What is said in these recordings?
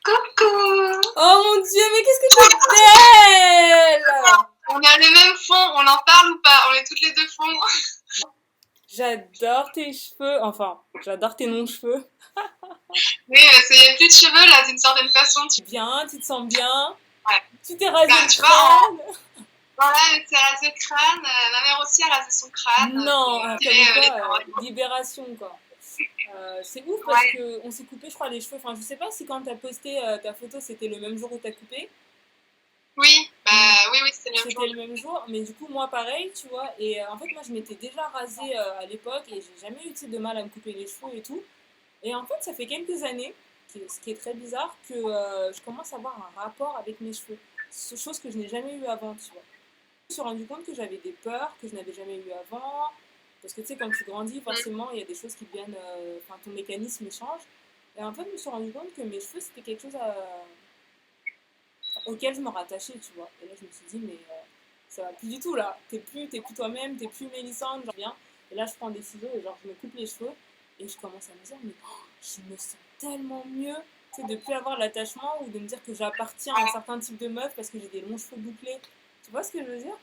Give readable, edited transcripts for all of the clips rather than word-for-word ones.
Coucou! Oh mon Dieu, mais qu'est-ce que t'es belle! On a le même fond, on en parle ou pas? On est toutes les deux fonds. J'adore tes cheveux, enfin, j'adore tes longs-cheveux. Mais il n'y a plus de cheveux là, d'une certaine façon. Bien, tu te sens bien, Ouais. tu t'es rasé Bah, le tu vois, crâne. voilà, elle s'est rasé le crâne. Ma mère aussi a rasé son crâne. Non, comme Les quoi, paroles. libération quoi. C'est ouf parce Ouais. que on s'est coupé, je crois, les cheveux. Enfin, je sais pas si quand t'as posté ta photo, c'était le même jour où t'as coupé. Oui, Mm. oui, c'était le même C'était jour. le même jour, mais du coup, moi pareil, tu vois. Et en fait, moi, je m'étais déjà rasée à l'époque et j'ai jamais eu tu sais, de mal à me couper les cheveux et tout. Et en fait, ça fait quelques années, ce qui est très bizarre, que je commence à avoir un rapport avec mes cheveux. Chose que je n'ai jamais eu avant, tu vois. Je me suis rendu compte que j'avais des peurs que je n'avais jamais eu avant. Parce que tu sais, quand tu grandis, Mm. forcément, il y a des choses qui viennent. Enfin, ton mécanisme change. Et en fait, je me suis rendu compte que mes cheveux, c'était quelque chose auquel je me rattachais, tu vois. Et là, je me suis dit, mais ça va plus du tout là. T'es plus toi-même, t'es plus Mélissande, genre bien. Et là, je prends des ciseaux et genre, je me coupe les cheveux et je commence à me dire, mais je me sens tellement mieux, tu sais, de plus avoir l'attachement ou de me dire que j'appartiens à un Ouais. certain type de meuf parce que j'ai des longs cheveux bouclés. Tu vois ce que je veux dire?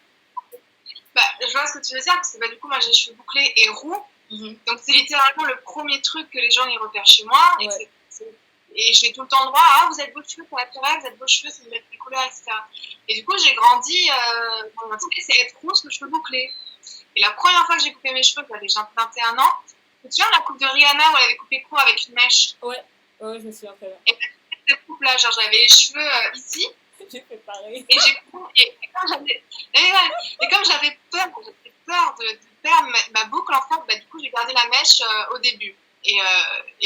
Bah, je vois ce que tu veux dire, parce que du coup, moi j'ai les cheveux bouclés et roux. Donc c'est littéralement le premier truc que les gens y repèrent chez moi. Ouais. Et j'ai tout le temps le droit, ah, vous êtes beaux cheveux, pour être vrai, vous êtes beaux cheveux, c'est une belle couleur, etc. Et du coup, j'ai grandi, mon identité, c'est être rousse, les cheveux bouclés. Et la première fois que j'ai coupé mes cheveux, j'avais 21 ans, tu te souviens de la coupe de Rihanna où elle avait coupé court avec une mèche? Ouais, je me souviens très bien. Et cette coupe-là, genre j'avais les cheveux ici, J'ai fait pareil. et comme j'avais peur de perdre ma boucle, en fait, bah, du coup, j'ai gardé la mèche au début. Et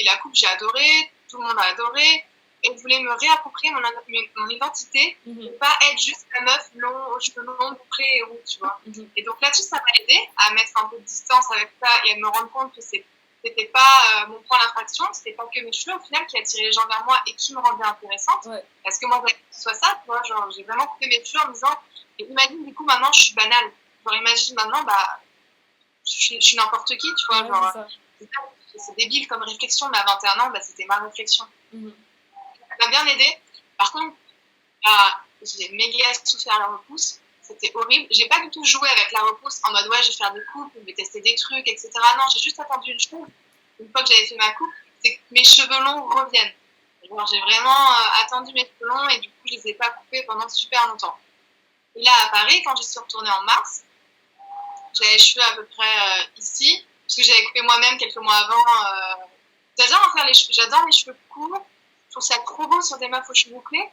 la coupe, j'ai adoré, tout le monde a adoré. Et je voulais me réapproprier mon identité, et pas être juste la meuf aux cheveux longs, bouclés et roux, tu vois. Et donc là-dessus, ça m'a aidé à mettre un peu de distance avec ça et à me rendre compte que c'était pas mon point d'attraction, c'était pas que mes cheveux au final qui attiraient les gens vers moi et qui me rendaient intéressante. Ouais. Parce que moi, je voulais que ce soit ça, tu vois, genre, j'ai vraiment coupé mes cheveux en me disant, et imagine, du coup, maintenant, je suis banale. Genre, imagine maintenant, bah, je suis n'importe qui, tu vois, Ouais, genre, c'est débile comme réflexion, mais à 21 ans, bah, c'était ma réflexion. Ça m'a bien aidé. Par contre, j'ai méga souffert à la repousse. C'était horrible. J'ai pas du tout joué avec la repousse en mode ouais, je vais faire des coupes, je vais tester des trucs, etc. Non, j'ai juste attendu une chose. Une fois que j'avais fait ma coupe, c'est que mes cheveux longs reviennent. Alors, j'ai vraiment attendu mes cheveux longs et du coup, je les ai pas coupés pendant super longtemps. Et là, à Paris, quand j'y suis retournée en mars, j'avais les cheveux à peu près ici, parce que j'avais coupé moi-même quelques mois avant. J'adore en faire les cheveux, j'adore les cheveux courts. Je trouve ça trop beau sur des meufs aux cheveux bouclés.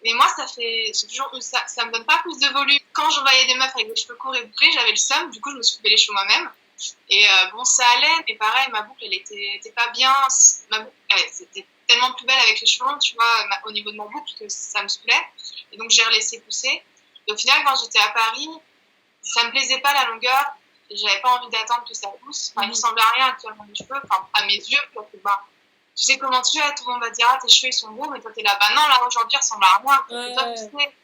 Mais moi, ça me donne pas plus de volume. Quand je voyais des meufs avec des cheveux courts et bouclés, j'avais le seum. Du coup, je me suis coupé les cheveux moi-même. Et bon, ça allait, mais pareil, ma boucle, elle était pas bien. Ma boucle, c'était tellement plus belle avec les cheveux longs, tu vois, au niveau de mon boucle, que ça me saoulait. Et donc, j'ai relaissé pousser. Et au final, quand j'étais à Paris, ça me plaisait pas la longueur. Et j'avais pas envie d'attendre que ça pousse. Enfin, il ressemble à rien actuellement mes cheveux, enfin, à mes yeux, parce que bah, tu sais comment tu es, tout le monde va dire ah tes cheveux ils sont beaux, mais toi t'es là, bah non là aujourd'hui ils ressemblent à rien. Et toi tu sais,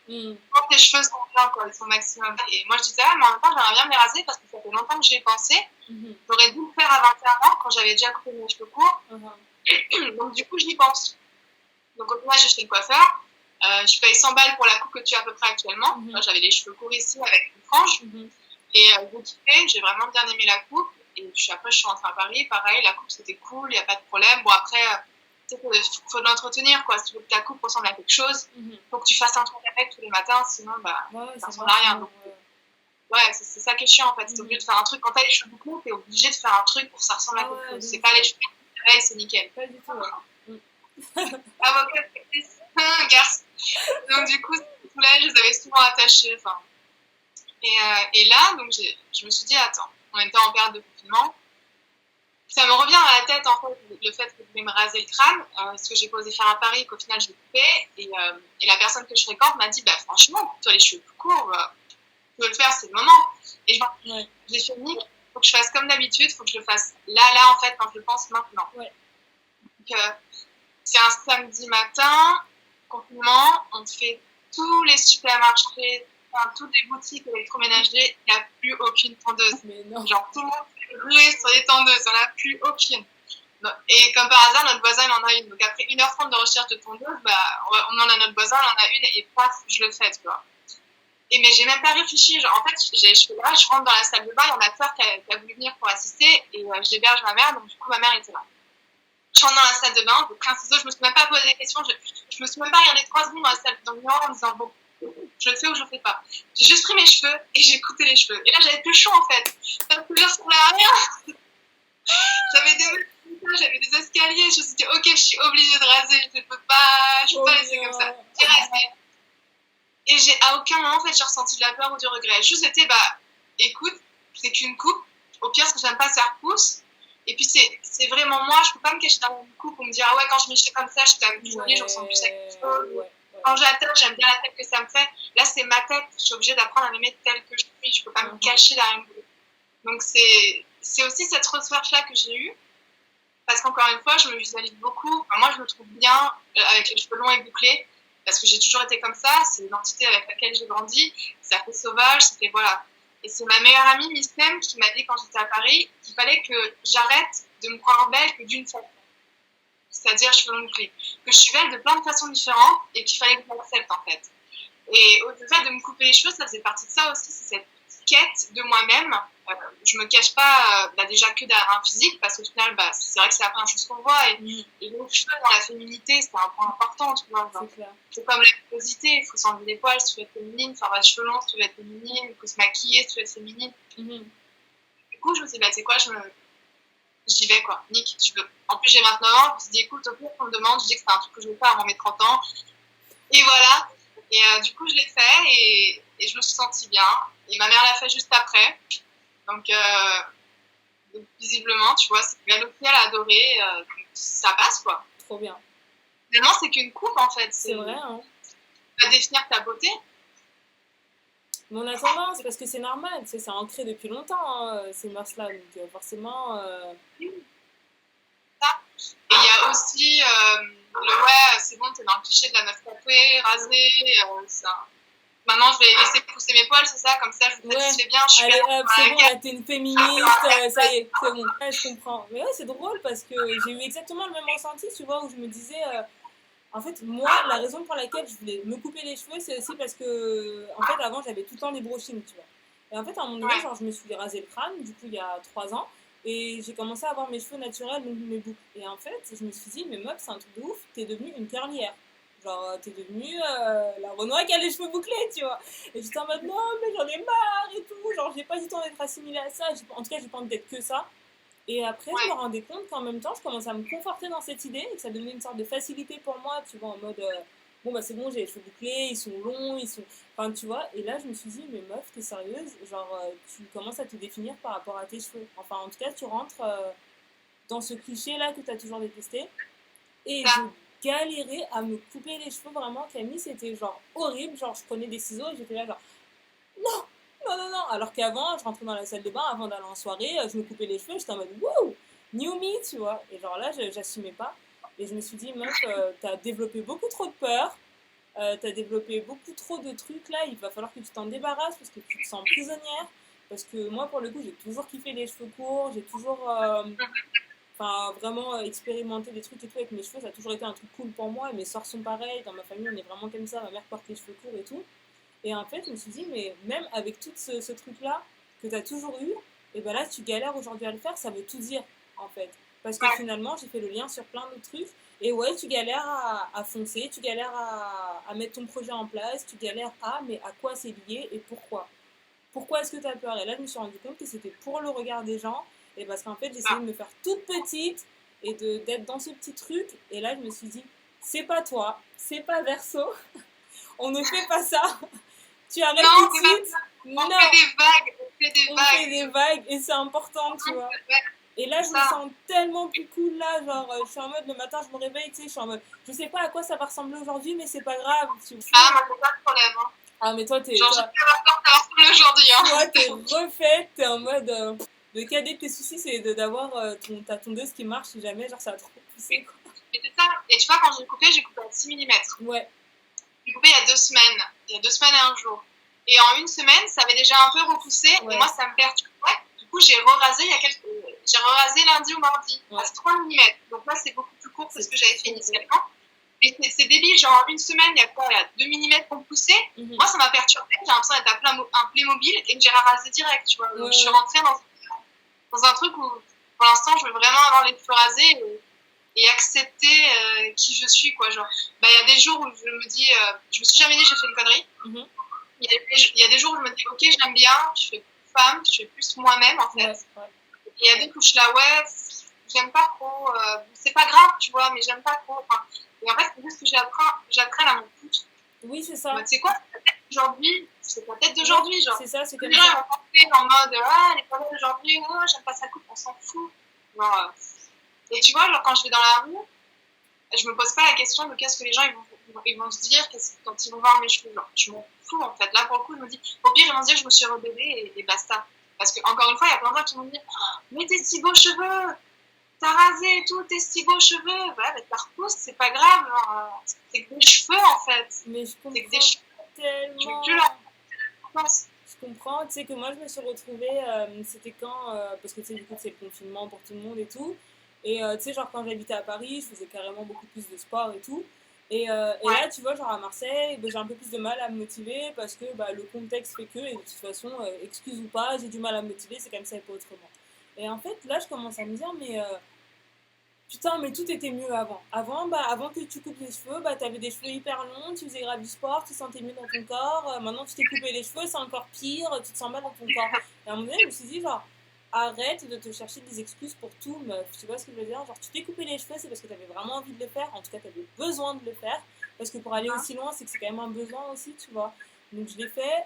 quand tes cheveux sont bien quoi, ils sont maximum. Et moi je disais ah mais en même temps j'aimerais bien me les raser parce que ça fait longtemps que j'y ai pensé. J'aurais dû le faire à 21 ans quand j'avais déjà coupé mes cheveux courts. Donc du coup j'y pense. Donc au final j'ai chez le coiffeur. Je paye 100 balles pour la coupe que tu as à peu près actuellement. Moi j'avais les cheveux courts ici avec une frange. Et j'ai kiffé, j'ai vraiment bien aimé la coupe. Et puis après, je suis rentrée à Paris, pareil, la coupe c'était cool, il n'y a pas de problème. Bon, après, tu sais, faut l'entretenir, quoi. Si tu veux que ta coupe ressemble à quelque chose, faut que tu fasses un truc avec tous les matins, sinon, bah, ça ressemble à rien. Donc, ouais, c'est ça qui est chiant, en fait. T'es obligé de faire un truc. Quand t'as les cheveux bouclés, t'es obligé de faire un truc pour que ça ressemble à quelque chose. C'est pas les cheveux pareil, c'est nickel. Pas du tout, Avocat, garce. Donc, du coup, tous là, je les avais souvent attachés, enfin. Et là, donc, je me suis dit, attends, on était en période de confinement. Ça me revient à la tête, en fait, le fait que je voulais me raser le crâne, ce que j'ai posé faire à Paris, qu'au final, je l'ai coupé. Et la personne que je fréquente m'a dit, bah, franchement, toi, les cheveux plus courts, tu veux le faire, c'est le moment. Et j'ai fait, il faut que je fasse comme d'habitude, il faut que je le fasse là, en fait, quand je le pense maintenant. Donc, c'est un samedi matin, confinement, on fait tous les supermarchés, toutes les boutiques électroménagers, il n'y a plus aucune tondeuse. Mais non. Genre tout le monde s'est rué sur les tondeuses, il n'y en a plus aucune. Et comme par hasard, notre voisin, il en a une. Donc après 1h30 de recherche de tondeuse, on demande à notre voisin, il en a une, et paf, je le fais, tu vois. Mais j'ai même pas réfléchi. Genre, en fait, j'ai les cheveux là, je rentre dans la salle de bain, il y en a peur qui a voulu venir pour assister, et j'héberge ma mère, donc du coup, ma mère était là. Je rentre dans la salle de bain, je prends un ciseau, je me suis même pas posé des questions, je me suis même pas regardé 3 secondes dans la salle de bain en me disant, bon, je le fais ou je le fais pas. J'ai juste pris mes cheveux et j'ai coupé les cheveux. Et là, j'avais plus chaud en fait. Ça me ressemblait à rien. J'avais des escaliers, je me suis dit, ok, je suis obligée de raser, je peux pas laisser comme ça. J'ai rasé. Et à aucun moment, en fait, j'ai ressenti de la peur ou du regret. Juste, c'était, écoute, c'est qu'une coupe. Au pire, ce que j'aime pas, ça repousse. Et puis, c'est vraiment moi, je peux pas me cacher dans une coupe pour me dire, ah ouais, quand je me fais comme ça, je suis quand même plus jolie, je ressens plus quelque chose. Quand j'attache, j'aime bien la tête que ça me fait. Là, c'est ma tête, je suis obligée d'apprendre à m'aimer telle que je suis, je peux pas me cacher derrière une coupe. Donc, c'est aussi cette recherche-là que j'ai eue. Parce qu'encore une fois, je me visualise beaucoup. Enfin, moi, je me trouve bien avec les cheveux longs et bouclés. Parce que j'ai toujours été comme ça. C'est l'identité avec laquelle j'ai grandi. Ça fait sauvage, c'était voilà. Et c'est ma meilleure amie, Miss M, qui m'a dit quand j'étais à Paris qu'il fallait que j'arrête de me croire belle que d'une façon. C'est-à-dire cheveux longs bouclés. Que je suis belle de plein de façons différentes et qu'il fallait que je m'accepte en fait. Et au fait de me couper les cheveux, ça faisait partie de ça aussi. C'est cette quête de moi-même. Je me cache pas déjà que derrière un physique parce qu'au final c'est vrai que c'est la première chose qu'on voit et les cheveux dans la féminité c'est un point important, tu vois, c'est comme la pilosité, il faut s'enlever les poils si tu veux être féminine, faire les cheveux longs si tu veux être féminine, il faut se maquiller si tu veux être féminine. Du coup je me suis dit c'est quoi, j'y vais quoi, nique, tu veux. En plus j'ai 29 ans, je me suis dit écoute au pire qu'on me demande, je dis que c'est un truc que je veux faire avant mes 30 ans et voilà. Et du coup je l'ai fait et je me suis sentie bien et ma mère l'a fait juste après. Donc, visiblement, tu vois, elle aussi, elle a adoré, ça passe, quoi. Trop bien. Finalement, c'est qu'une coupe, en fait. C'est vrai, hein. Ça va définir ta beauté. Mais on a tendance, parce que c'est normal, tu sais, c'est ancré depuis longtemps, hein, ces mœurs-là, donc forcément... Ça. Et il y a aussi ouais, c'est bon, t'es dans le cliché de la meuf tatouée, rasée, ça... Maintenant, je vais laisser pousser mes poils, c'est ça, comme ça, je me satisfais bien. Je suis allez, hop, c'est bon, là, t'es une féministe, ça y est, c'est bon. Ouais, je comprends. Mais ouais, c'est drôle parce que j'ai eu exactement le même ressenti, tu vois, où je me disais, en fait, moi, la raison pour laquelle je voulais me couper les cheveux, c'est aussi parce que, en fait, avant, j'avais tout le temps des brushings, tu vois. Et en fait, à un moment donné, genre, je me suis rasé le crâne, du coup, il y a 3 ans, et j'ai commencé à avoir mes cheveux naturels, donc mes boucles. Et en fait, je me suis dit, mais meuf, c'est un truc de ouf, t'es devenue une curlière. Genre, t'es devenue la Renoir qui a les cheveux bouclés, tu vois. Et j'étais en mode, non, mais j'en ai marre et tout. Genre, j'ai pas du temps d'être assimilée à ça. En tout cas, j'ai pas envie d'être que ça. Et après, je me rendais compte qu'en même temps, je commençais à me conforter dans cette idée et que ça donnait une sorte de facilité pour moi, tu vois, en mode, bon, c'est bon, j'ai les cheveux bouclés, ils sont longs, ils sont. Enfin, tu vois. Et là, je me suis dit, mais meuf, t'es sérieuse. Genre, tu commences à te définir par rapport à tes cheveux. Enfin, en tout cas, tu rentres dans ce cliché-là que t'as toujours détesté. Et galérer à me couper les cheveux, vraiment. Camille, c'était genre horrible, genre je prenais des ciseaux et j'étais là genre non, alors qu'avant je rentrais dans la salle de bain avant d'aller en soirée, je me coupais les cheveux, j'étais en mode wouh, new me, tu vois, et genre là j'assumais pas et je me suis dit meuf, t'as développé beaucoup trop de peur, t'as développé beaucoup trop de trucs là, il va falloir que tu t'en débarrasses parce que tu te sens prisonnière, parce que moi pour le coup j'ai toujours kiffé les cheveux courts, j'ai toujours vraiment expérimenter des trucs et tout avec mes cheveux, ça a toujours été un truc cool pour moi. Et mes soeurs sont pareilles, dans ma famille on est vraiment comme ça, ma mère porte les cheveux courts et tout. Et en fait je me suis dit, mais même avec tout ce truc-là que tu as toujours eu, et ben là tu galères aujourd'hui à le faire, ça veut tout dire en fait. Parce que finalement j'ai fait le lien sur plein de trucs. Et ouais, tu galères à foncer, tu galères à mettre ton projet en place, tu galères mais à quoi c'est lié et pourquoi? Pourquoi est-ce que tu as peur? Et là je me suis rendu compte que c'était pour le regard des gens. Et parce qu'en fait, j'essayais de me faire toute petite et d'être dans ce petit truc. Et là, je me suis dit, c'est pas toi, c'est pas Verseau. On ne fait pas ça. Tu arrêtes tout de suite. On fait des vagues et c'est important, tu vois. Et là, je me sens tellement plus cool là. Genre, je suis en mode, le matin, je me réveille, tu sais, je suis en mode, je sais pas à quoi ça va ressembler aujourd'hui, mais c'est pas grave. Moi, c'est pas de problème. Hein. Ah, mais toi, t'es. Genre, je sais pas à quoi ça va ressembler aujourd'hui. Hein. Toi, t'es refaite, t'es en mode. Le cadet de tes soucis, c'est d'avoir ta tondeuse qui marche si jamais, genre ça a trop poussé. Quoi. Et c'est ça. Et tu vois, quand j'ai coupé à 6 mm. Ouais. J'ai coupé il y a 2 semaines. Il y a 2 semaines et 1 jour. Et en 1 semaine, ça avait déjà un peu repoussé. Ouais. Et moi, ça me perturbait. Du coup, j'ai re-rasé il y a j'ai rasé lundi ou mardi, à 3 mm. Donc là, c'est beaucoup plus court que ce que j'avais fait initialement. Et c'est débile, genre en une semaine, il y a 2 mm qu'on poussait. Moi, ça m'a perturbée. J'ai l'impression d'être un Playmobil et que j'ai rasé direct, tu vois. Donc, je suis rentrée dans un truc où, pour l'instant, je veux vraiment avoir les cheveux rasés et accepter qui je suis, quoi. Genre, il y a des jours où je me dis, je me suis jamais dit j'ai fait une connerie. Il y a des jours où je me dis, ok, j'aime bien, je fais plus femme, je fais plus moi-même, en fait. Et il y a des où je suis là, ouais, j'aime pas trop, c'est pas grave, tu vois, mais j'aime pas trop. Enfin, et en fait, c'est juste que j'apprenne à mon pouce. Oui, c'est ça. Tu sais quoi, aujourd'hui, c'est la tête d'aujourd'hui, genre. C'est ça, c'est comme ça. Les gens vont penser en mode, elle est pas belle aujourd'hui, j'aime pas sa coupe, on s'en fout. Genre, et tu vois, genre, quand je vais dans la rue, je me pose pas la question de qu'est-ce que les gens ils vont se dire quand ils vont voir mes cheveux. Genre, je m'en fous, en fait. Là, pour le coup, je me dis, au pire, ils vont se dire, je me suis rebellée et basta. Parce que, encore une fois, il y a plein de gens qui vont me dire, mais tes si beaux cheveux, t'as rasé et tout, tes si beaux cheveux, ouais, t'as repousse, c'est pas grave, genre, c'est que des cheveux, en fait. Mais je comprends c'est que des cheveux. tellement. Je veux plus la pense. Je comprends, tu sais que moi je me suis retrouvée, c'était quand, parce que tu sais du coup c'est le confinement pour tout le monde et tout, et tu sais genre quand j'habitais à Paris, je faisais carrément beaucoup plus de sport et tout, et là tu vois genre à Marseille, j'ai un peu plus de mal à me motiver parce que le contexte fait que, et de toute façon, excuse ou pas, j'ai du mal à me motiver, c'est comme ça et pas autrement. Et en fait là je commence à me dire mais... putain, mais tout était mieux avant. Avant que tu coupes les cheveux, t'avais des cheveux hyper longs, tu faisais grave du sport, tu te sentais mieux dans ton corps. Maintenant, tu t'es coupé les cheveux, c'est encore pire, tu te sens mal dans ton corps. Et à un moment donné, je me suis dit, genre, arrête de te chercher des excuses pour tout, meuf. Tu vois ce que je veux dire? Genre, tu t'es coupé les cheveux, c'est parce que t'avais vraiment envie de le faire. En tout cas, t'avais besoin de le faire. Parce que pour aller aussi loin, c'est que c'est quand même un besoin aussi, tu vois. Donc, je l'ai fait,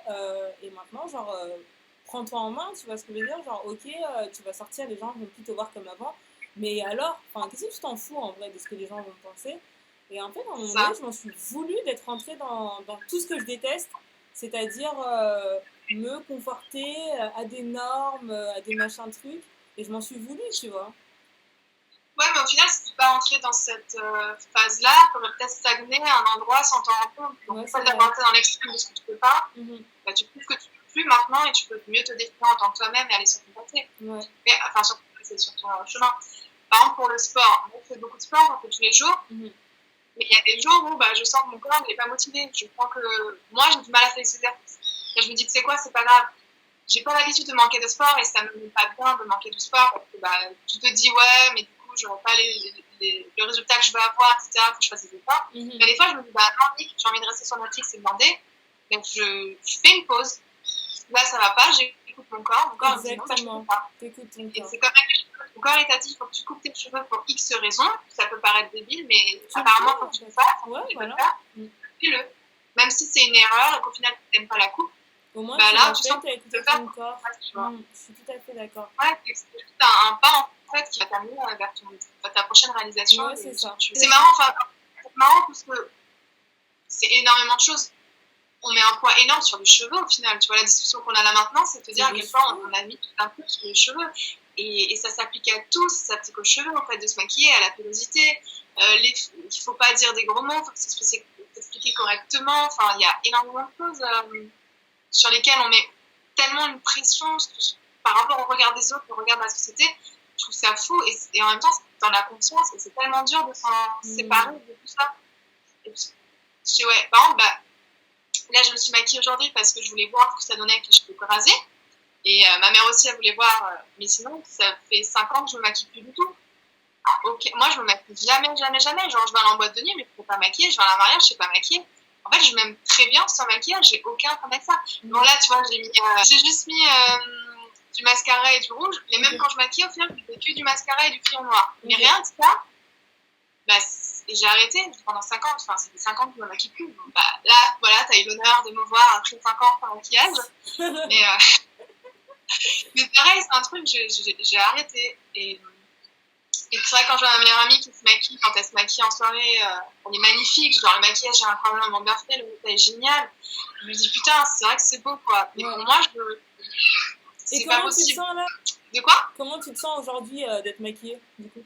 et maintenant, genre, prends-toi en main, tu vois ce que je veux dire? Genre, ok, tu vas sortir, les gens vont plus te voir comme avant. Mais alors, qu'est-ce que tu t'en fous en vrai de ce que les gens vont penser? Et en fait, à un moment donné, je m'en suis voulu d'être rentrée dans tout ce que je déteste, c'est-à-dire me conforter à des normes, à des machins trucs, et je m'en suis voulu, tu vois. Ouais, mais au final, si tu pas entrer dans cette phase-là, tu aurais peut-être stagné à un endroit sans t'en rendre compte. Donc, le fait d'avoir été dans l'extrême de ce que tu peux pas, tu prouves que tu peux plus maintenant et tu peux mieux te définir en tant que toi-même et aller sur ton côté. Mais, enfin, sur ton chemin. Par exemple, pour le sport, on fait beaucoup de sport, on fait tous les jours. Mais il y a des jours où je sens que mon corps n'est pas motivé. Je crois que moi, j'ai du mal à faire les exercices. Et je me dis, tu sais quoi, c'est pas grave. J'ai pas l'habitude de manquer de sport et ça me met pas bien de manquer du sport. Parce que tu te dis, ouais, mais du coup, j'aurai pas le résultat que je veux avoir, etc. Faut que je fasse des efforts. Mais des fois, je me dis, non, Nick, j'ai envie de rester sur Netflix et demander. Donc, je fais une pause. Là, ça va pas, j'écoute mon corps. Mon corps me dit, non, je peux pas. Et c'est comme ton corps est dit, il faut que tu coupes tes cheveux pour X raisons. Ça peut paraître débile, mais apparemment, quand tu le fasses, tu peux le faire. Fais-le. Même si c'est une erreur et qu'au final, tu n'aimes pas la coupe. Au moins, là, tu sens que tu écouté ton corps. Je suis tout à fait d'accord. Ouais, c'est un pas en fait qui va t'amener vers ta prochaine réalisation. Ouais, c'est ça. C'est marrant, parce que c'est énormément de choses. On met un poids énorme sur les cheveux au final. Tu vois, la discussion qu'on a là maintenant, c'est de te dire à quel point on a mis tout un peu sur les cheveux. Et ça s'applique à tous, ça s'applique aux cheveux, en fait, de se maquiller, à la pilosité. Il ne faut pas dire des gros mots, il faut s'expliquer correctement. Enfin, il y a énormément de choses sur lesquelles on met tellement une pression par rapport au regard des autres, au regard de la société. Je trouve ça fou. Et en même temps, c'est dans la conscience, et c'est tellement dur de s'en séparer de tout ça. Et puis, par exemple, là, je me suis maquillée aujourd'hui parce que je voulais voir ce que ça donnait avec les cheveux rasés. Et ma mère aussi, elle voulait voir. Mais sinon, ça fait 5 ans que je me maquille plus du tout. Moi, je me maquille jamais. Genre, je vais aller en boîte de nuit, mais je ne peux pas maquiller. Je vais à la mariage, je ne sais pas maquiller. En fait, je m'aime très bien sans maquillage. J'ai aucun problème avec ça. Bon, là, tu vois, j'ai juste mis du mascara et du rouge. Mais même quand je maquille, au final, je fais que du mascara et du crayon noir. Mais rien de ça. J'ai arrêté pendant 5 ans, enfin, ça fait 5 ans que je ne me maquille plus. Donc, là, voilà, tu as eu l'honneur de me voir après 5 ans sans maquillage. Mais pareil, c'est un truc que j'ai arrêté. Et c'est vrai, quand je vois ma meilleure amie qui se maquille, quand elle se maquille en soirée, elle est magnifique. Genre, le maquillage est incroyablement bien fait, le résultat est génial. Je me dis, putain, c'est vrai que c'est beau, quoi. Mais pour moi, c'est pas possible. Et comment tu te sens là? De quoi? Comment tu te sens aujourd'hui d'être maquillée, du coup?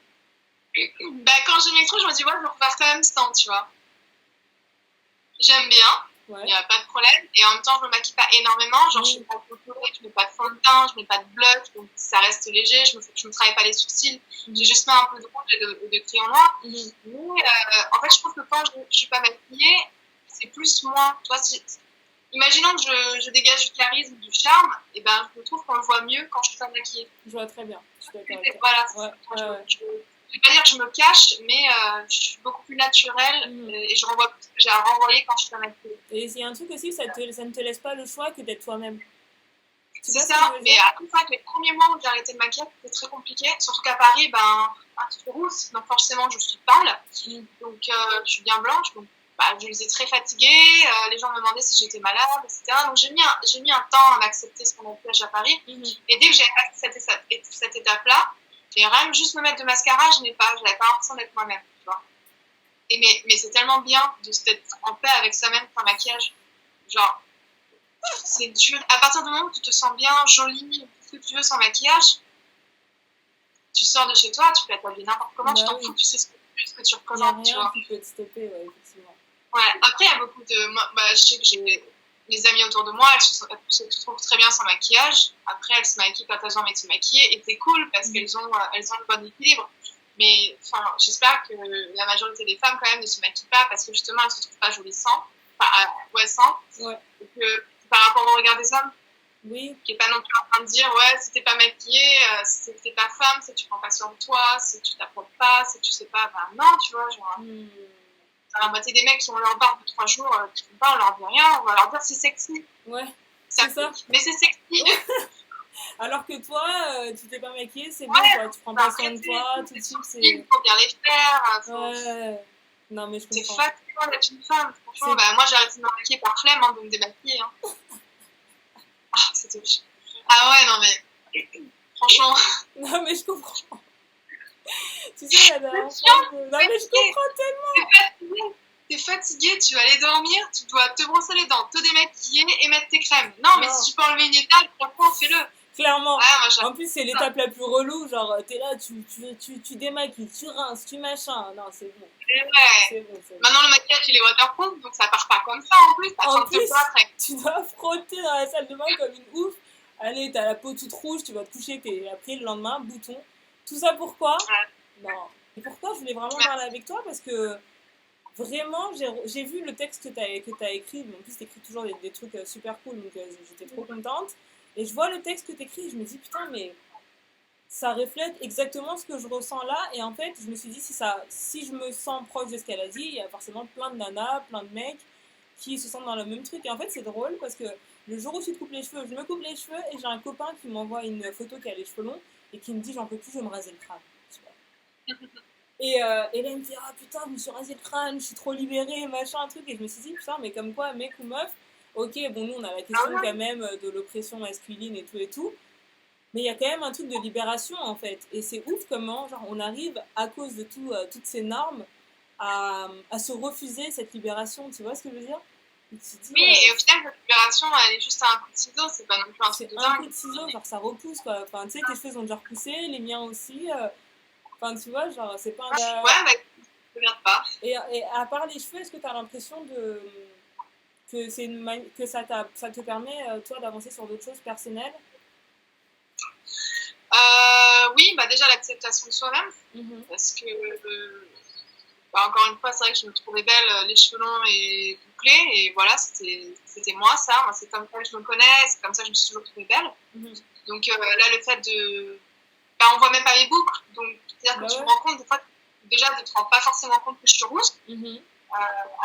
Quand j'ai mes trous, je me dis, ouais, je me refaire quand même sans, tu vois. J'aime bien. il n'y a pas de problème. Et en même temps, je me maquille pas énormément. Genre, je ne fais pas de contour, je mets pas de fond de teint, je mets pas de blush, donc ça reste léger. Je me travaille pas les sourcils. J'ai juste mis un peu de rouge et de crayon noir. Mais en fait, je trouve que quand je suis pas maquillée, c'est plus moi. Tu vois, imaginons que je dégage du charisme, du charme, et ben je trouve qu'on le voit mieux quand je suis pas maquillée. Je vois très bien. Je suis d'accord avec toi. Voilà. Je vais pas dire que je me cache, mais je suis beaucoup plus naturelle et je renvoie plus ce que j'ai à renvoyer quand je suis pas maquillée. Et il y a un truc aussi, ça ne te laisse pas le choix que d'être toi-même. C'est ça, mais à une fois que les premiers mois où j'ai arrêté de maquiller, c'était très compliqué. Surtout qu'à Paris, je suis rousse, donc forcément je suis pâle. Donc je suis bien blanche, donc je les ai très fatiguée. Les gens me demandaient si j'étais malade, etc. Donc j'ai mis un temps à accepter ce qu'on appelle à Paris. Et dès que j'ai passé cette étape-là, et même juste me mettre de mascara, je n'avais pas l'impression d'être moi-même, tu vois. Mais c'est tellement bien d'être en paix avec soi-même sans maquillage. Genre, c'est dur. À partir du moment où tu te sens bien, jolie, tout ce que tu veux sans maquillage, tu sors de chez toi, tu peux être habillée n'importe comment, tu t'en fous, tu sais ce que tu représentes, tu vois. Il n'y a rien qui peut te stopper, effectivement. Ouais, après, il y a beaucoup de... je sais que j'ai mes amies autour de moi, elles se trouvent très bien sans maquillage. Après, elles se maquillent quand elles ont envie de se maquiller. Et c'est cool parce qu'elles ont le bon équilibre. Mais j'espère que la majorité des femmes, quand même, ne se maquillent pas parce que justement, elles ne se trouvent pas jolies sans. Sans. Ouais. Et que par rapport au regard des hommes, qui n'est pas non plus en train de dire, ouais, si t'es pas maquillée, si t'es pas femme, si tu prends pas soin de toi, si tu t'apprends pas, si tu sais pas, non, tu vois, genre... La moitié des mecs qui ont leur barbe de 3 jours, qui font pas, on leur dit rien, on va leur dire c'est sexy. Ouais, c'est ça. Mais c'est sexy. Alors que toi, tu t'es pas maquillée, c'est bon, quoi. Tu prends pas soin de toi, tout de suite, c'est... Il faut bien les faire. Ouais. Non, mais je comprends. C'est fatigant d'être une femme. Franchement, moi j'ai arrêté de me maquiller par flemme, de me démaquiller. C'était... Ah ouais, non mais... Franchement... Non, mais je comprends. Tu sais, la dernière fois... Non, mais je comprends tellement. T'es fatiguée, tu vas aller dormir, tu dois te brosser les dents, te démaquiller et mettre tes crèmes. Non, mais si tu peux enlever une étape, franchement, fais-le. Clairement. Ouais, en plus, c'est l'étape la plus relou. Genre, t'es là, tu démaquilles, tu rinces, tu machin. Non, c'est bon. C'est bon. Maintenant, le maquillage, il est waterproof, donc ça part pas comme ça en plus. En plus, tu dois frotter dans la salle de bain comme une ouf. Allez, t'as la peau toute rouge, tu vas te coucher, après le lendemain, bouton. Tout ça pourquoi ? Non. Et pourquoi je voulais vraiment parler avec toi ? Parce que vraiment, j'ai vu le texte que t'as écrit. En plus, t'écris toujours des trucs super cool, donc j'étais trop contente. Et je vois le texte que t'écris, je me dis putain, mais ça reflète exactement ce que je ressens là. Et en fait, je me suis dit, si je me sens proche de ce qu'elle a dit, il y a forcément plein de nanas, plein de mecs qui se sentent dans le même truc. Et en fait, c'est drôle parce que le jour où tu te coupes les cheveux, je me coupe les cheveux et j'ai un copain qui m'envoie une photo qui a les cheveux longs et qui me dit, j'en peux plus, je vais me raser le crâne. Et là, il me dit, ah putain, je me suis rasé le crâne, je suis trop libérée, machin, un truc. Et je me suis dit, putain, mais comme quoi, mec ou meuf, ok, bon, nous, on a la question quand même de l'oppression masculine et tout. Mais il y a quand même un truc de libération, en fait. Et c'est ouf comment, genre, on arrive, à cause de toutes ces normes, à se refuser cette libération. Tu vois ce que je veux dire ? Et au final, la libération, elle est juste à un coup de ciseau, c'est pas non plus un truc de dingue. Un coup de ciseau, genre, ça repousse, quoi. Enfin, tu sais, tes cheveux ont déjà repoussé, les miens aussi. Enfin, tu vois, genre, c'est pas un... Ouais, mais je regarde pas. Et à part les cheveux, est-ce que tu as l'impression que ça te permet, toi, d'avancer sur d'autres choses personnelles ? Oui, déjà l'acceptation de soi-même, parce que, encore une fois, c'est vrai que je me trouvais belle, les cheveux longs et bouclés, et voilà, c'était moi, ça. Moi, c'est comme ça que je me connais, c'est comme ça que je me suis toujours trouvée belle. Donc là, le fait de... on voit même pas mes boucles, donc c'est-à-dire que tu me rends compte, des fois, déjà, tu te rends pas forcément compte que je suis rousse,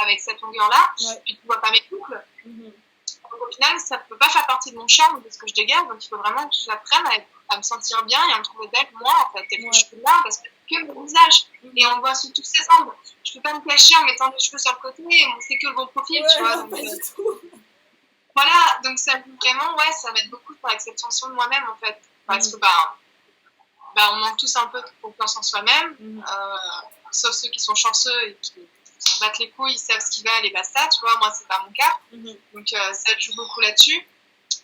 avec cette longueur-là, puis tu vois pas mes boucles. Donc au final, ça peut pas faire partie de mon charme, de ce que je dégage, donc il faut vraiment que j'apprenne à me sentir bien et à me trouver belle, moi, en fait, et que je suis là, parce que mon visage, et on voit sous tous ses angles. Je peux pas me cacher en mettant des cheveux sur le côté, et on sait que le bon profil, tu vois. Donc, voilà, donc ça vraiment, ça m'aide beaucoup pour l'acceptation de moi-même, en fait, parce que, on manque tous un peu de confiance en soi-même, sauf ceux qui sont chanceux et qui s'en battent les couilles, ils savent ce qu'ils veulent et basta, tu vois, moi c'est pas mon cas, donc ça joue beaucoup là-dessus.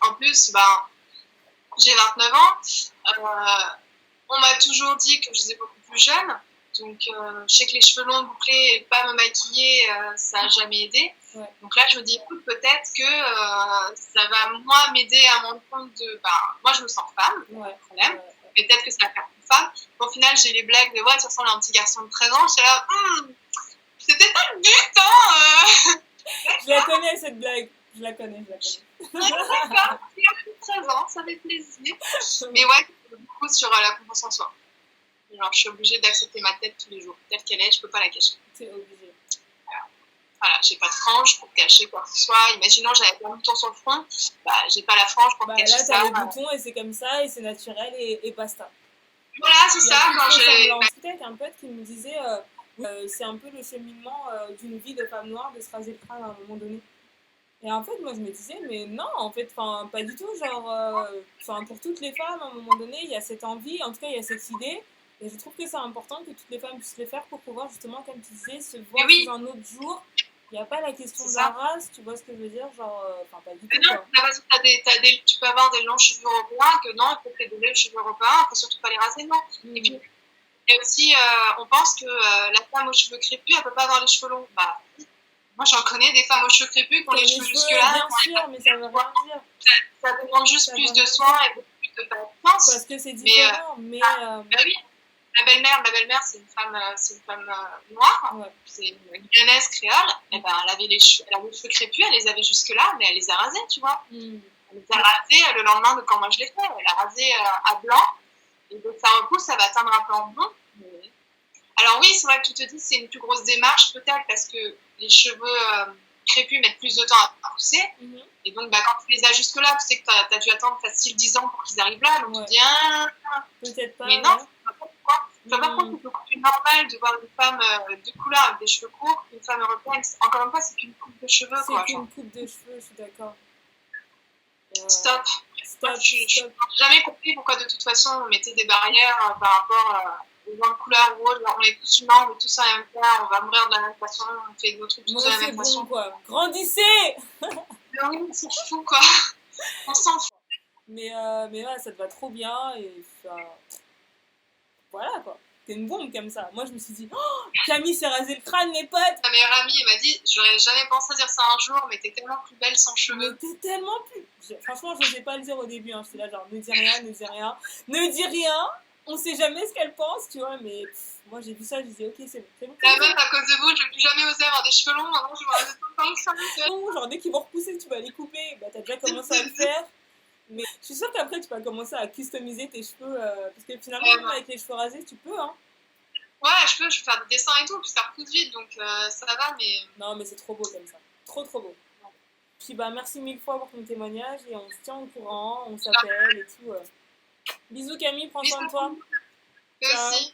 En plus, j'ai 29 ans, on m'a toujours dit que je faisais beaucoup plus jeune, Donc, je sais que les cheveux longs, bouclés, et pas me maquiller, ça n'a jamais aidé. Ouais. Donc là, je me dis, écoute, peut-être que ça va, moi, m'aider à me rendre compte de... moi, je me sens femme, problème. Mais peut-être que ça va faire une femme. Au final, j'ai les blagues de, ouais, tu ressembles à un petit garçon de 13 ans. J'étais là, c'était pas le but, hein Je la connais, cette blague. Je la connais. D'accord, il a plus de 13 ans, ça fait plaisir. Mais ouais, beaucoup sur la confiance en soi. Genre, je suis obligée d'accepter ma tête tous les jours. Telle qu'elle est, je peux pas la cacher. T'es obligée. Voilà, j'ai pas de frange pour cacher quoi que ce soit. Imaginons, j'avais pas un bouton sur le front, j'ai pas la frange pour cacher ça. Là, t'as le bouton et c'est comme ça, et c'est naturel, et basta. Voilà, c'est ça. Quand j'ai... C'était avec un pote qui me disait, c'est un peu le cheminement d'une vie de femme noire de se raser le crâne à un moment donné. Et en fait, moi, je me disais, mais non, en fait, pas du tout. Genre, pour toutes les femmes, à un moment donné, il y a cette envie, en tout cas, il y a cette idée. Et je trouve que c'est important que toutes les femmes puissent le faire pour pouvoir, justement, comme tu disais, se voir sous un autre jour. Il n'y a pas la question de la race, tu vois ce que je veux dire? Genre, pas du tout. Non, tu peux avoir des longs cheveux européens, que non, il faut que tu aies des cheveux européens, il ne faut surtout pas les raser, non. Et puis, et aussi, on pense que la femme aux cheveux crépus, elle ne peut pas avoir les cheveux longs. Moi, j'en connais des femmes aux cheveux crépus qui ont les cheveux jusque-là. Bien sûr, mais ça veut rien dire. Ça demande juste plus de soins et beaucoup plus de patience. Parce que c'est différent, mais oui. Ma belle-mère, c'est une femme noire. Ouais. C'est une lyonnaise créole. Et elle avait les cheveux crépus, elle les avait jusque-là, mais elle les a rasés, tu vois. Elle les a rasés le lendemain de quand moi je l'ai fait. Elle a rasé à blanc. Et donc, ça repousse, ça va atteindre un peu en blond. Alors oui, c'est vrai que tu te dis c'est une plus grosse démarche peut-être parce que les cheveux crépus mettent plus de temps à pousser. Et donc, quand tu les as jusque-là, tu sais que tu as dû attendre facile 10 ans pour qu'ils arrivent là. Donc, tu te dis, peut-être pas. Mais non, c'est pas pourquoi. Tu vas pas prendre que c'est beaucoup plus normal de voir une femme de couleur avec des cheveux courts qu'une femme européenne. Encore une fois, c'est qu'une coupe de cheveux. C'est qu'une coupe de cheveux, je suis d'accord. Stop. Je n'ai jamais compris pourquoi de toute façon on mettait des barrières par rapport aux gens de couleur ou autre. On est tous humains, on est tous à la même place, on va mourir de la même façon, on fait nos trucs tous de la même façon. Quoi. Grandissez. Mais oui, on s'en fout quoi. On s'en fout. Mais ouais, ça te va trop bien et voilà quoi. T'es une bombe comme ça. Moi je me suis dit, oh, Camille s'est rasé le crâne, mes potes. Ma meilleure amie elle m'a dit, j'aurais jamais pensé dire ça un jour, mais t'es tellement plus belle sans cheveux. Mais t'es tellement plus. Franchement, je n'osais pas le dire au début. J'étais là genre, ne dis rien, ne dis rien. On sait jamais ce qu'elle pense, tu vois. Mais moi j'ai vu ça, je disais, ok, c'est bon. La meuf, à cause de vous, je vais plus jamais oser avoir des cheveux longs. Maintenant, je vais raser tout le temps que ça. Non, genre dès qu'ils vont repousser, tu vas les couper. T'as déjà commencé à le faire. Mais je suis sûre qu'après, tu vas commencer à customiser tes cheveux. Parce que finalement, même avec les cheveux rasés, tu peux, hein. Ouais, je peux faire des dessins et tout, puis ça repousse vite, donc ça va, mais... Non, mais c'est trop beau comme ça. Trop, trop beau. Ouais. Puis merci 1000 fois pour ton témoignage, et on se tient au courant, on s'appelle et tout. Bisous Camille, prends soin de toi. Toi aussi.